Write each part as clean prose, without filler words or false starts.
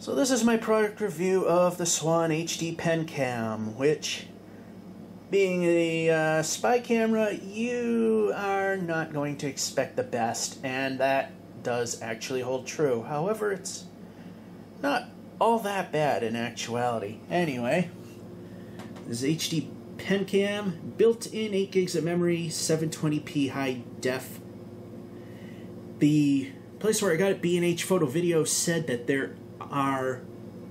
So this is my product review of the Swann HD PenCam, which, being a spy camera, you are not going to expect the best, and that does actually hold true. However, it's not all that bad in actuality. Anyway, this is HD PenCam, built-in 8 gigs of memory, 720p high def. The place where I got it, B&H Photo Video, said that there are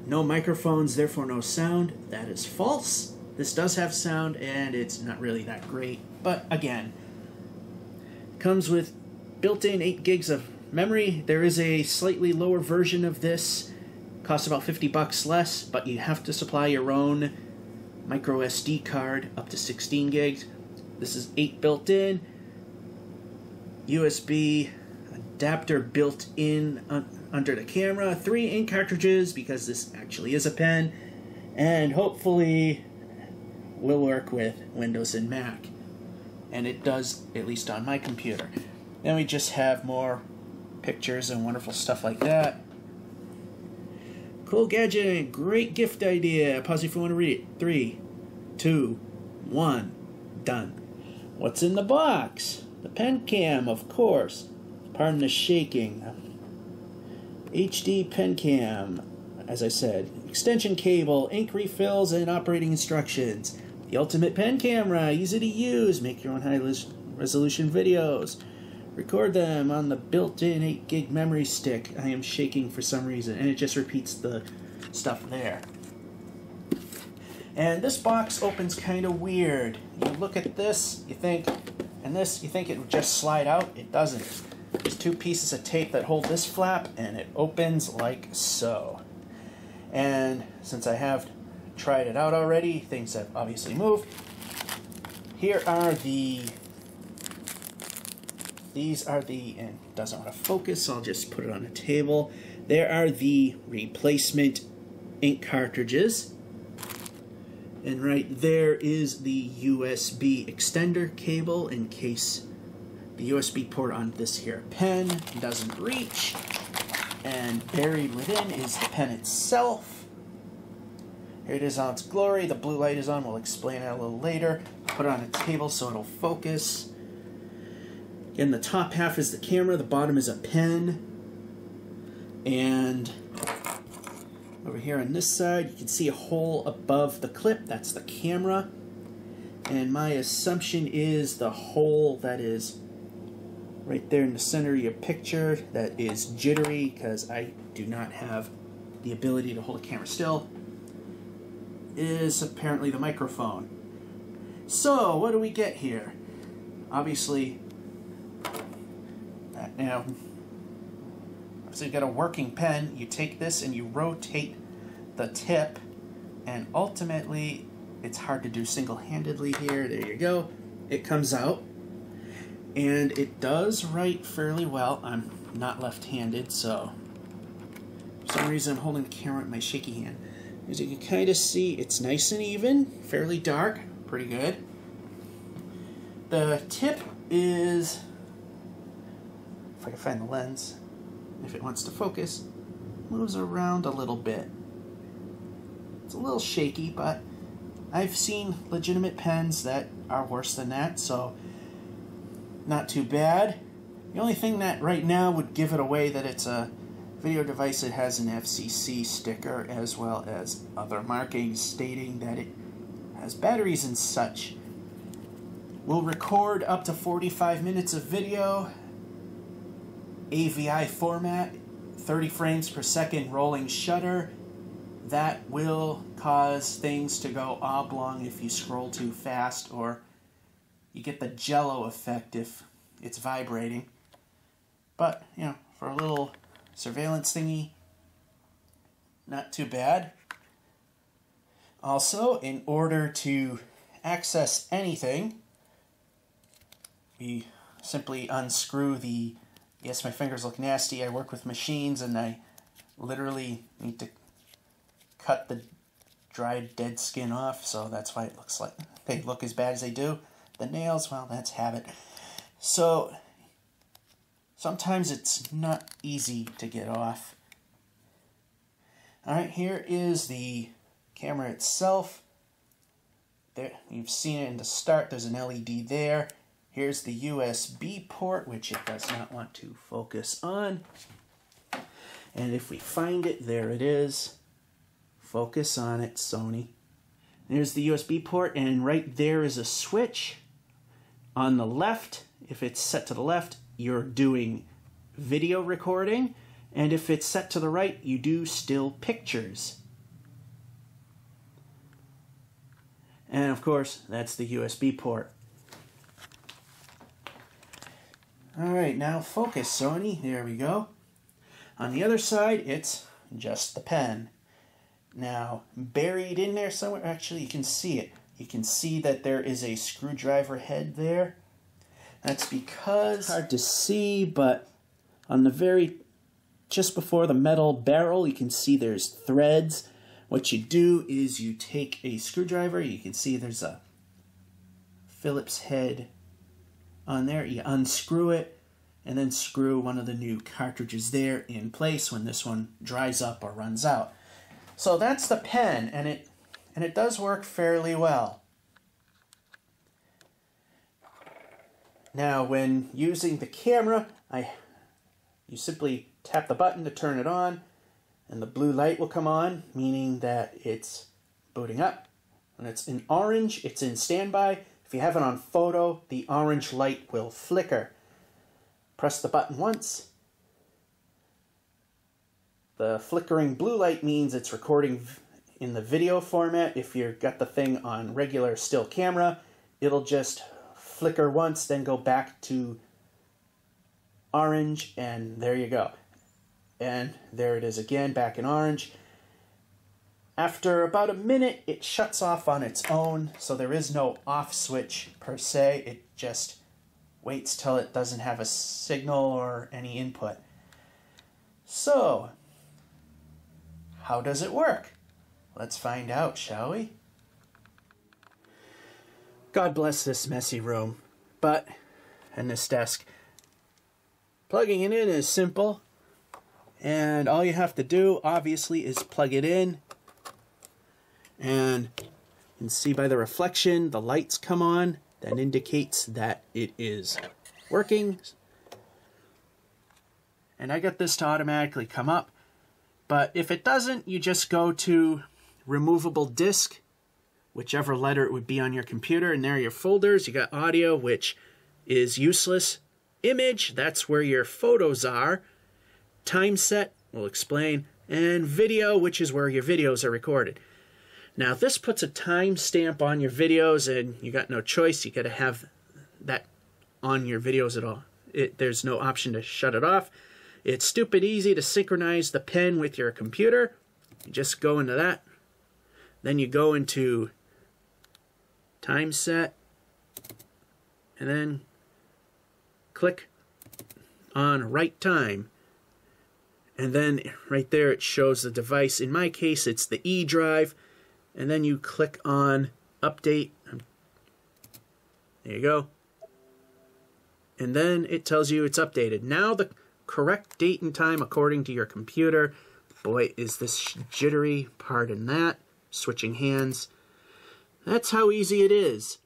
no microphones, therefore no sound. That is false. This does have sound, and it's not really that great. But again, comes with built-in 8 gigs of memory. There is a slightly lower version of this. Costs about $50 less, but you have to supply your own micro SD card up to 16 gigs. This is 8 built in. USB adapter built in under the camera, 3 ink cartridges because this actually is a pen, and hopefully will work with Windows and Mac, and it does, at least on my computer. Then we just have more pictures and wonderful stuff like that. Cool gadget, great gift idea. Pause if you want to read it. 3, 2, 1, done. What's in the box? The PenCam, of course. Pardon the shaking. HD PenCam, as I said. Extension cable, ink refills, and operating instructions. The ultimate pen camera, easy to use. Make your own high-resolution videos. Record them on the built-in 8 gig memory stick. I am shaking for some reason, and it just repeats the stuff there. And this box opens kind of weird. You look at this, you think, and this, you think it would just slide out. It doesn't. There's 2 pieces of tape that hold this flap, and it opens like so. And since I have tried it out already, things have obviously moved. Here are these are the, and it doesn't want to focus, so I'll just put it on the table. There are the replacement ink cartridges. And right there is the USB extender cable in case the USB port on this here pen doesn't reach. And buried within is the pen itself. Here it is on its glory. The blue light is on. We'll explain that a little later. Put it on a table so it'll focus. Again, the top half is the camera. The bottom is a pen. And over here on this side, you can see a hole above the clip. That's the camera. And my assumption is the hole that is right there in the center of your picture, that is jittery because I do not have the ability to hold a camera still, is apparently the microphone. So, what do we get here? Obviously, now, so you've got a working pen. You take this and you rotate the tip, and ultimately, it's hard to do single-handedly here. There you go. It comes out, and it does write fairly well. I'm not left-handed, so for some reason I'm holding the camera with my shaky hand. As you can kind of see, it's nice and even, fairly dark, pretty good. The tip is, if I can find the lens, if it wants to focus, moves around a little bit. It's a little shaky, but I've seen legitimate pens that are worse than that, so not too bad. The only thing that right now would give it away that it's a video device that has an FCC sticker as well as other markings stating that it has batteries and such. Will record up to 45 minutes of video, AVI format, 30 frames per second rolling shutter. That will cause things to go oblong if you scroll too fast, or you get the Jello effect if it's vibrating. But, you know, for a little surveillance thingy, not too bad. Also, in order to access anything, we simply unscrew the, yes, my fingers look nasty, I work with machines and I literally need to cut the dried dead skin off, so that's why it looks like they look as bad as they do. The nails, well, that's habit. So sometimes it's not easy to get off. Alright, here is the camera itself. There, you've seen it in the start, there's an LED there. Here's the USB port, which it does not want to focus on. And if we find it, there it is. Focus on it, Sony. There's the USB port, and right there is a switch. On the left, if it's set to the left, you're doing video recording. And if it's set to the right, you do still pictures. And of course, that's the USB port. Alright, now focus, Sony. There we go. On the other side, it's just the pen. Now, buried in there somewhere, actually you can see it. You can see that there is a screwdriver head there. That's because, it's hard to see, but on the very, just before the metal barrel, you can see there's threads. What you do is you take a screwdriver, you can see there's a Phillips head on there, you unscrew it, and then screw one of the new cartridges there in place when this one dries up or runs out. So that's the pen, and it does work fairly well. Now, when using the camera, you simply tap the button to turn it on, and the blue light will come on, meaning that it's booting up. When it's in orange, it's in standby. If you have it on photo, the orange light will flicker. Press the button once. The flickering blue light means it's recording in the video format. If you've got the thing on regular still camera, it'll just flicker once, then go back to orange, and there you go. And there it is again, back in orange. After about a minute, it shuts off on its own, so there is no off switch per se. It just waits till it doesn't have a signal or any input. So, how does it work? Let's find out, shall we? God bless this messy room, and this desk. Plugging it in is simple, and all you have to do, obviously, is plug it in, and you can see by the reflection, the lights come on. That indicates that it is working. And I got this to automatically come up, but if it doesn't, you just go to removable disk, whichever letter it would be on your computer, and there are your folders. You got audio, which is useless. Image, that's where your photos are. Time set, we'll explain. And video, which is where your videos are recorded. Now, this puts a timestamp on your videos, and you got no choice. You got to have that on your videos at all. There's no option to shut it off. It's stupid easy to synchronize the pen with your computer. You just go into that. Then you go into time set, and then click on right time. And then right there it shows the device. In my case, it's the E drive. And then you click on update. There you go. And then it tells you it's updated. Now the correct date and time according to your computer. Boy, is this jittery, pardon that. Switching hands. That's how easy it is.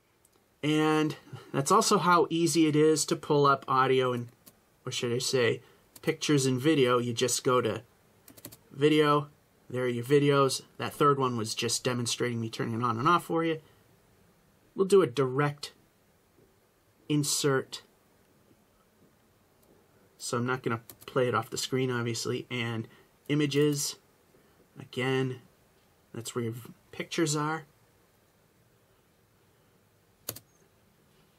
And that's also how easy it is to pull up audio and, or should I say, pictures and video. You just go to video. There are your videos. That third one was just demonstrating me turning it on and off for you. We'll do a direct insert. So I'm not going to play it off the screen, obviously. And images. Again, that's where your pictures are.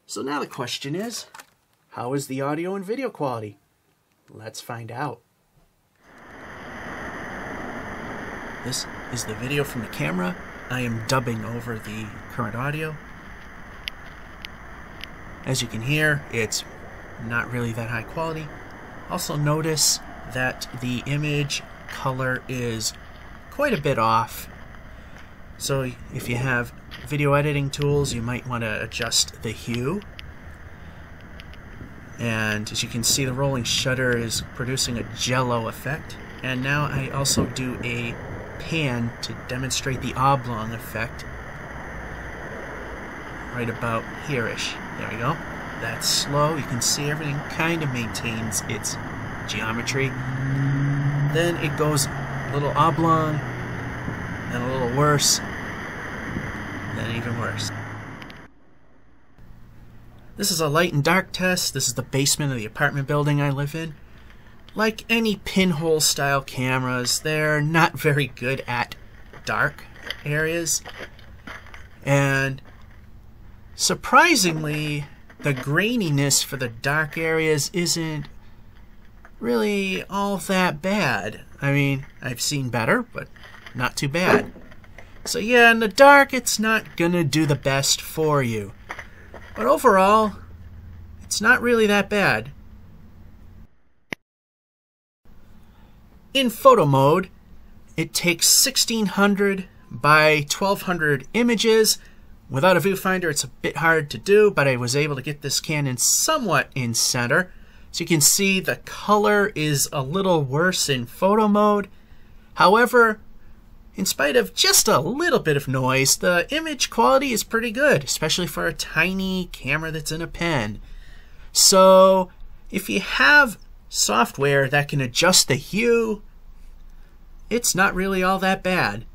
So now the question is, how is the audio and video quality? Let's find out. This is the video from the camera. I am dubbing over the current audio. As you can hear, it's not really that high quality. Also notice that the image color is quite a bit off. So if you have video editing tools, you might want to adjust the hue. And as you can see, the rolling shutter is producing a Jello effect. And now I also do a pan to demonstrate the oblong effect. Right about here-ish. There we go. That's slow. You can see everything kind of maintains its geometry. Then it goes a little oblong, then a little worse, then even worse. This is a light and dark test. This is the basement of the apartment building I live in. Like any pinhole style cameras, they're not very good at dark areas. And surprisingly, the graininess for the dark areas isn't really all that bad. I mean, I've seen better, but not too bad. So yeah, in the dark, it's not gonna do the best for you. But overall, it's not really that bad. In photo mode, it takes 1600 by 1200 images. Without a viewfinder, it's a bit hard to do, but I was able to get this Canon somewhat in center. So you can see the color is a little worse in photo mode. However, in spite of just a little bit of noise, the image quality is pretty good, especially for a tiny camera that's in a pen. So if you have software that can adjust the hue, it's not really all that bad.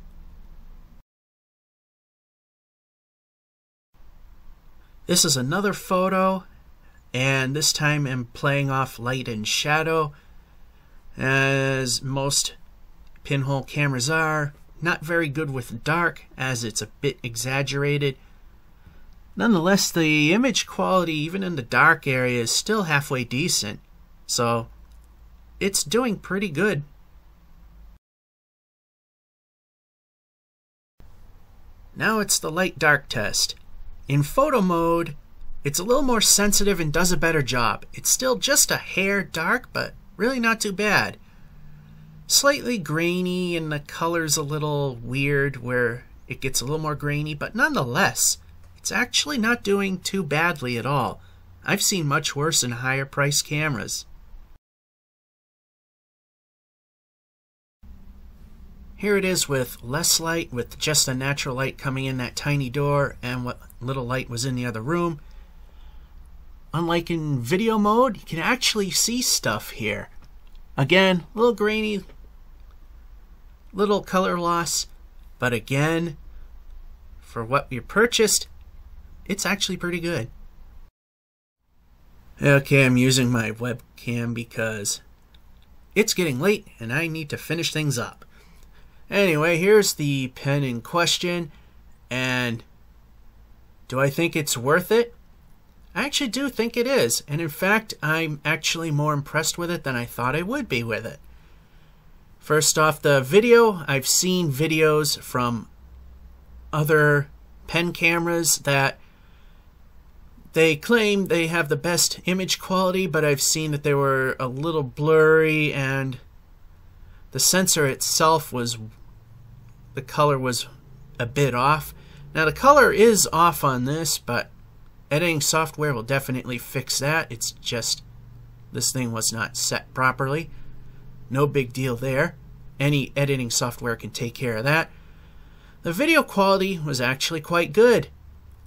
This is another photo, and this time I'm playing off light and shadow, as most pinhole cameras are. Not very good with dark, as it's a bit exaggerated. Nonetheless, the image quality, even in the dark area, is still halfway decent, so it's doing pretty good. Now it's the light-dark test. In photo mode, it's a little more sensitive and does a better job. It's still just a hair dark, but really not too bad. Slightly grainy, and the color's a little weird where it gets a little more grainy, but nonetheless, it's actually not doing too badly at all. I've seen much worse in higher priced cameras. Here it is with less light, with just a natural light coming in that tiny door and what little light was in the other room. Unlike in video mode, you can actually see stuff here. Again, a little grainy, little color loss, but again, for what you purchased, it's actually pretty good. Okay, I'm using my webcam because it's getting late and I need to finish things up. Anyway, here's the pen in question, and do I think it's worth it? I actually do think it is, and in fact, I'm actually more impressed with it than I thought I would be with it. First off, the video, I've seen videos from other pen cameras that they claim they have the best image quality, but I've seen that they were a little blurry, and the sensor itself was, the color was a bit off. Now the color is off on this, but editing software will definitely fix that. It's just this thing was not set properly. No big deal there. Any editing software can take care of that. The video quality was actually quite good.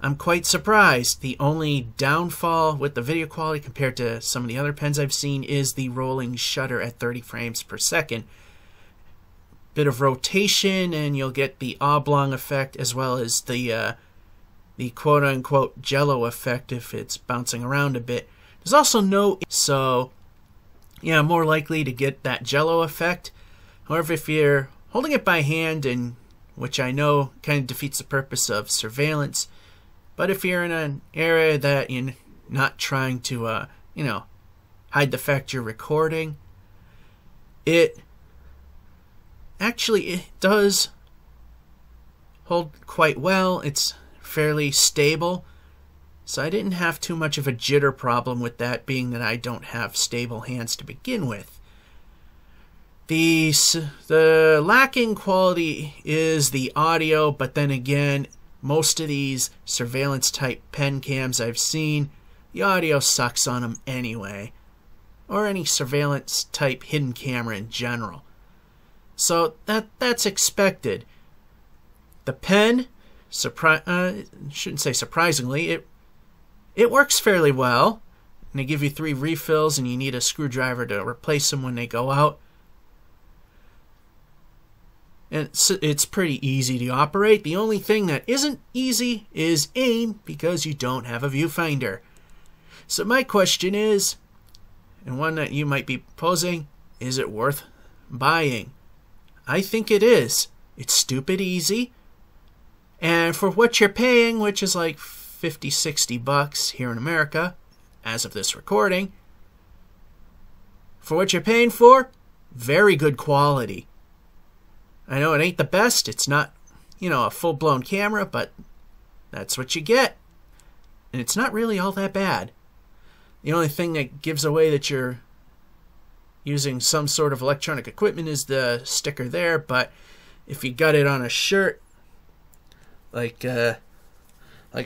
I'm quite surprised. The only downfall with the video quality compared to some of the other pens I've seen is the rolling shutter at 30 frames per second. Bit of rotation and you'll get the oblong effect, as well as the quote-unquote Jello effect if it's bouncing around a bit. There's also no, so yeah, more likely to get that Jello effect. However, if you're holding it by hand, and which I know kind of defeats the purpose of surveillance, but if you're in an area that you're not trying to, hide the fact you're recording, it does hold quite well. It's fairly stable, so I didn't have too much of a jitter problem with that, being that I don't have stable hands to begin with. The lacking quality is the audio, but then again, most of these surveillance type pen cams I've seen, the audio sucks on them anyway, or any surveillance type hidden camera in general. So that's expected. The pen, shouldn't say surprisingly, it works fairly well. And they give you 3 refills, and you need a screwdriver to replace them when they go out. And it's pretty easy to operate. The only thing that isn't easy is aim, because you don't have a viewfinder. So my question is, and one that you might be posing, is it worth buying? I think it is. It's stupid easy. And for what you're paying, which is like 50, 60 bucks here in America, as of this recording, for what you're paying for, very good quality. I know it ain't the best. It's not, a full-blown camera, but that's what you get. And it's not really all that bad. The only thing that gives away that you're using some sort of electronic equipment is the sticker there, but if you got it on a shirt, like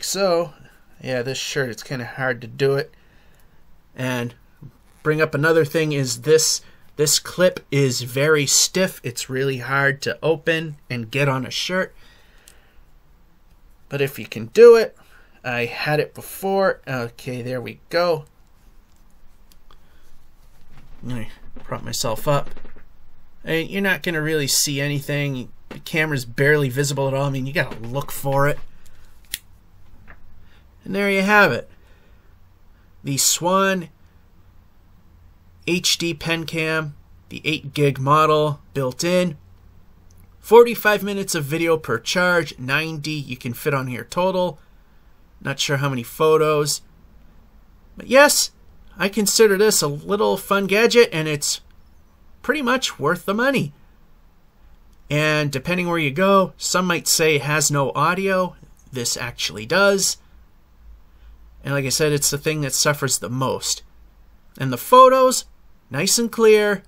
so, yeah, this shirt, it's kind of hard to do it. And bring up another thing is this clip is very stiff. It's really hard to open and get on a shirt. But if you can do it, I had it before. Okay, there we go. I'm going to prop myself up. And you're not going to really see anything. The camera's barely visible at all. I mean, you got to look for it. And there you have it. The Swann HD PenCam, the 8 gig model built in. 45 minutes of video per charge, 90 you can fit on here total. Not sure how many photos. But yes, I consider this a little fun gadget, and it's pretty much worth the money. And depending where you go, some might say it has no audio. This actually does. And like I said, it's the thing that suffers the most. And the photos, nice and clear,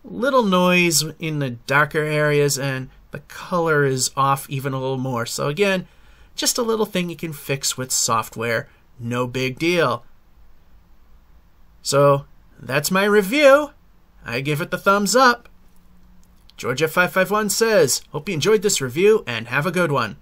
little noise in the darker areas, and the color is off even a little more. So again, just a little thing you can fix with software. No big deal. So that's my review. I give it the thumbs up. Georgia551 says, hope you enjoyed this review and have a good one.